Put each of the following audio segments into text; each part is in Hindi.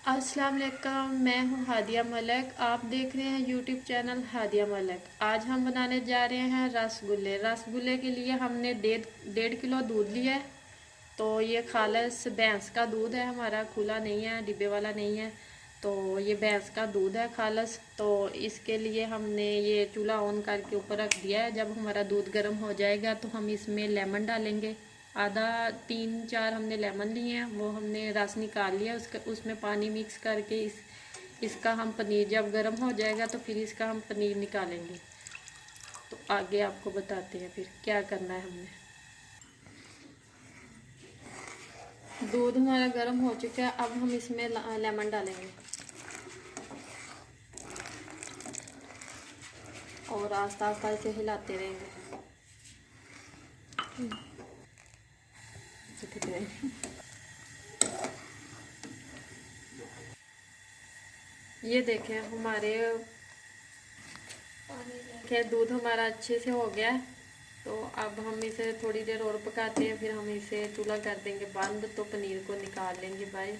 अस्सलाम वालेकुम, मैं हूँ हादिया मलिक। आप देख रहे हैं यूट्यूब चैनल हादिया मलिक। आज हम बनाने जा रहे हैं रसगुल्ले। रसगुल्ले के लिए हमने 1.5 किलो दूध लिया है। तो ये खालिस भैंस का दूध है, हमारा खुला नहीं है, डिब्बे वाला नहीं है। तो ये भैंस का दूध है खालिस। तो इसके लिए हमने ये चूल्हा ऑन करके ऊपर रख दिया है। जब हमारा दूध गर्म हो जाएगा तो हम इसमें लेमन डालेंगे। आधा 3-4 हमने लेमन लिए हैं, वो हमने रस निकाल लिया, उसमें पानी मिक्स करके इसका हम पनीर, जब गर्म हो जाएगा तो फिर इसका हम पनीर निकालेंगे। तो आगे आपको बताते हैं फिर क्या करना है हमने। दूध हमारा गर्म हो चुका है, अब हम इसमें लेमन डालेंगे और आस्ता आस्ता इसे हिलाते रहेंगे। ये देखें हमारे खैर दूध हमारा अच्छे से हो गया है। तो अब हम इसे थोड़ी देर और पकाते हैं, फिर हम इसे चूल्हा कर देंगे बंद, तो पनीर को निकाल लेंगे बाहर।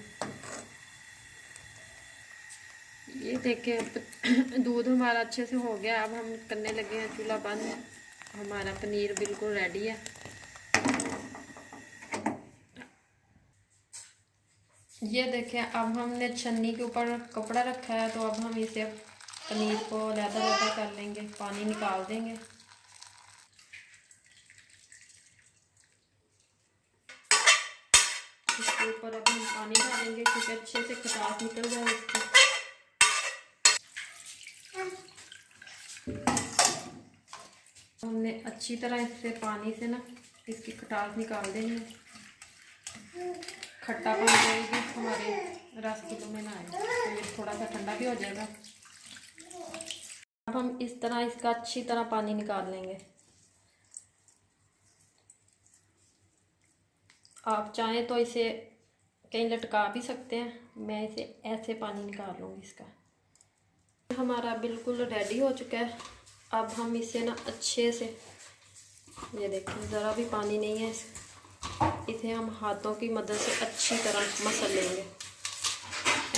ये देखें दूध हमारा अच्छे से हो गया, अब हम करने लगे हैं चूल्हा बंद। हमारा पनीर बिल्कुल रेडी है। ये देखें अब हमने छन्नी के ऊपर कपड़ा रखा है, तो अब हम इसे पनीर को लैदा कर लेंगे, पानी निकाल देंगे। इसके ऊपर अब हम पानी डालेंगे क्योंकि अच्छे से खटास निकल जाए इसकी। हमने अच्छी तरह इससे पानी से ना इसकी खटास निकाल देंगे, खट्टा बन जाएगी हमारे रसगुल्लों में ना आए। तो ये थोड़ा सा ठंडा भी हो जाएगा। अब हम इस तरह इसका अच्छी तरह पानी निकाल लेंगे। आप चाहें तो इसे कहीं लटका भी सकते हैं, मैं इसे ऐसे पानी निकाल लूँगी इसका। हमारा बिल्कुल रेडी हो चुका है। अब हम इसे ना अच्छे से, ये देखें ज़रा भी पानी नहीं है, इसे हम हाथों की मदद से अच्छी तरह मसल लेंगे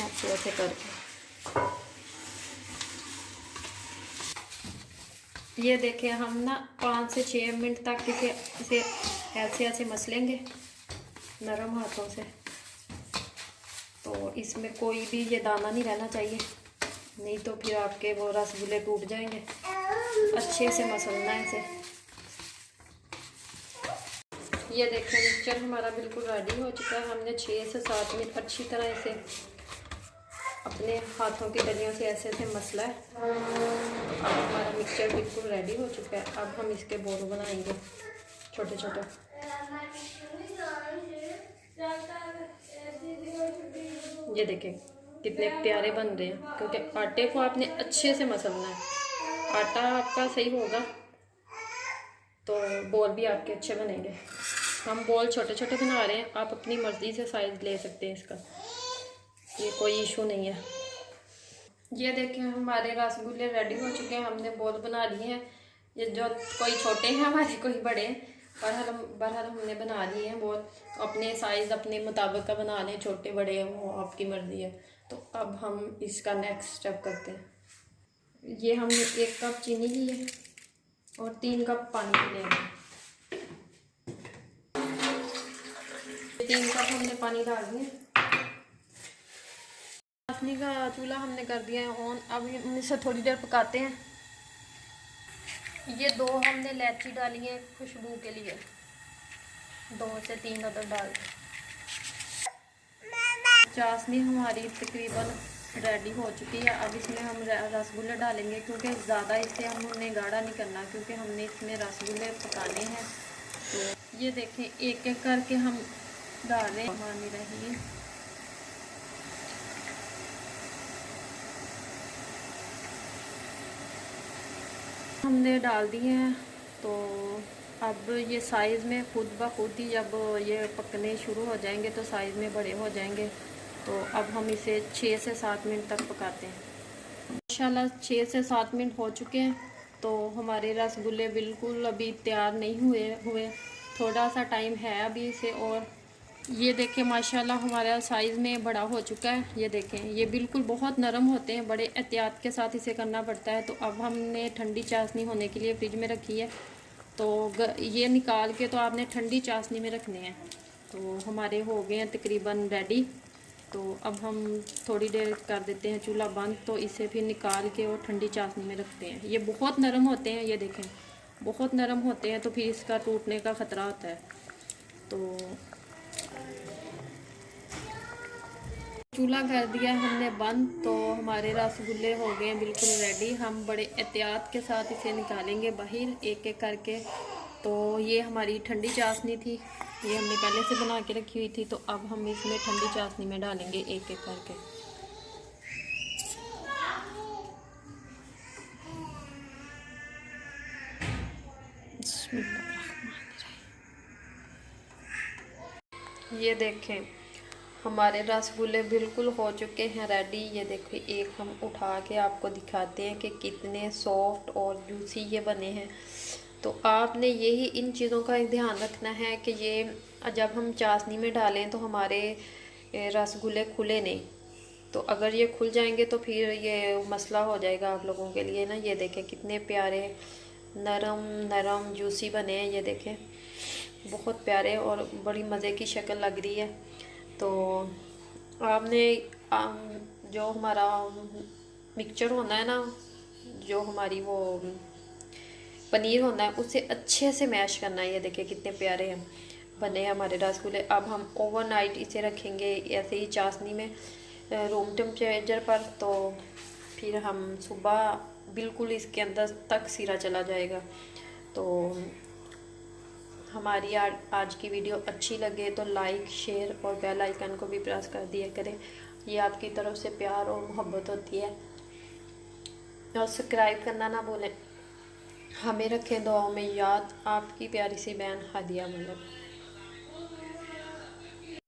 ऐसे ऐसे करके। ये देखें हम ना 5 से 6 मिनट तक इसे ऐसे ऐसे मसलेंगे नरम हाथों से। तो इसमें कोई भी ये दाना नहीं रहना चाहिए, नहीं तो फिर आपके वो रसगुल्ले टूट जाएंगे। अच्छे से मसलना है इसे। ये देखें मिक्सचर हमारा बिल्कुल रेडी हो चुका है। हमने 6 से 7 मिनट अच्छी तरह इसे अपने हाथों की डलियों से ऐसे ऐसे मसला है। अब हमारा मिक्सचर बिल्कुल रेडी हो चुका है। अब हम इसके बोल बनाएंगे छोटे छोटे। ये देखें कितने प्यारे बन रहे हैं, क्योंकि आटे को आपने अच्छे से मसलना है। आटा आपका सही होगा तो बोल भी आपके अच्छे बनेंगे। हम बोल छोटे छोटे बना रहे हैं, आप अपनी मर्ज़ी से साइज़ ले सकते हैं इसका, ये कोई इशू नहीं है। ये देखें हमारे रसगुल्ले रेडी हो चुके हैं, हमने बोल बना लिए हैं। ये जो कोई छोटे हैं हमारे, कोई बड़े हैं, बहरहाल हमने बना लिए हैं बोल। अपने साइज़ अपने मुताबिक का बना लें, छोटे बड़े हैं वो आपकी मर्ज़ी है। तो अब हम इसका नेक्स्ट स्टेप करते हैं। ये हमने 1 कप चीनी ली है और 3 कप पानी लेंगे। 3 कप हमने पानी डाल दिए। चाशनी का चूल्हा हमने कर दिया है ऑन। अब हम इसे थोड़ी देर पकाते हैं। ये 2 हमने इलायची डाली है खुशबू के लिए, 2 से 3 अदर डाल। चाशनी हमारी तकरीबन रेडी हो चुकी है। अब इसमें हम रसगुल्ले डालेंगे, क्योंकि ज़्यादा इसे हमने गाढ़ा नहीं करना, क्योंकि हमने इसमें रसगुल्ले पकाने हैं। तो ये देखें एक एक करके हम डाल रहे हैं। हमने डाल दिए हैं। तो अब ये साइज़ में खुद ब खुद ही जब ये पकने शुरू हो जाएंगे तो साइज़ में बड़े हो जाएंगे। तो अब हम इसे 6 से 7 मिनट तक पकाते हैं। माशाल्लाह 6 से 7 मिनट हो चुके हैं। तो हमारे रसगुल्ले बिल्कुल अभी तैयार नहीं हुए, थोड़ा सा टाइम है अभी इसे और ये देखें माशाल्लाह हमारा साइज़ में बड़ा हो चुका है। ये देखें ये बिल्कुल बहुत नरम होते हैं, बड़े एहतियात के साथ इसे करना पड़ता है। तो अब हमने ठंडी चाशनी होने के लिए फ्रिज में रखी है, तो ये निकाल के तो आपने ठंडी चाशनी में रखने हैं। तो हमारे हो गए हैं तकरीबन रेडी। तो अब हम थोड़ी देर कर देते हैं चूल्हा बंद, तो इसे फिर निकाल के और ठंडी चाशनी में रखते हैं। ये बहुत नरम होते हैं, ये देखें बहुत नरम होते हैं, तो फिर इसका टूटने का ख़तरा होता है। तो चूल्हा कर दिया हमने बंद, तो हमारे रसगुल्ले हो गए हैं बिल्कुल रेडी। हम बड़े एहतियात के साथ इसे निकालेंगे बाहर एक एक करके। तो ये हमारी ठंडी चाशनी थी, ये हमने पहले से बना के रखी हुई थी। तो अब हम इसमें ठंडी चाशनी में डालेंगे एक एक करके। ये देखें हमारे रसगुल्ले बिल्कुल हो चुके हैं रेडी। ये देखिए एक हम उठा के आपको दिखाते हैं कि कितने सॉफ्ट और जूसी ये बने हैं। तो आपने यही इन चीज़ों का एक ध्यान रखना है कि ये जब हम चाशनी में डालें तो हमारे रसगुल्ले खुले नहीं। तो अगर ये खुल जाएंगे तो फिर ये मसला हो जाएगा आप लोगों के लिए ना। ये देखें कितने प्यारे नरम नरम जूसी बने हैं। ये देखें बहुत प्यारे और बड़ी मज़े की शक्ल लग रही है। तो आपने जो हमारा मिक्सचर होना है ना, जो हमारी वो पनीर होना है, उसे अच्छे से मैश करना है। ये देखिए कितने प्यारे हैं बने हैं हमारे रसगुल्ले। अब हम ओवरनाइट इसे रखेंगे ऐसे ही चाशनी में रूम टेम्परेचर पर। तो फिर हम सुबह बिल्कुल इसके अंदर तक सीरा चला जाएगा। तो हमारी आज की वीडियो अच्छी लगे तो लाइक शेयर और बेल आइकन को भी प्रेस कर दिया करें। ये आपकी तरफ से प्यार और मोहब्बत होती है। और सब्सक्राइब करना ना भूलें। हमें रखें दुआओं में याद। आपकी प्यारी सी बहन हादिया मलिक।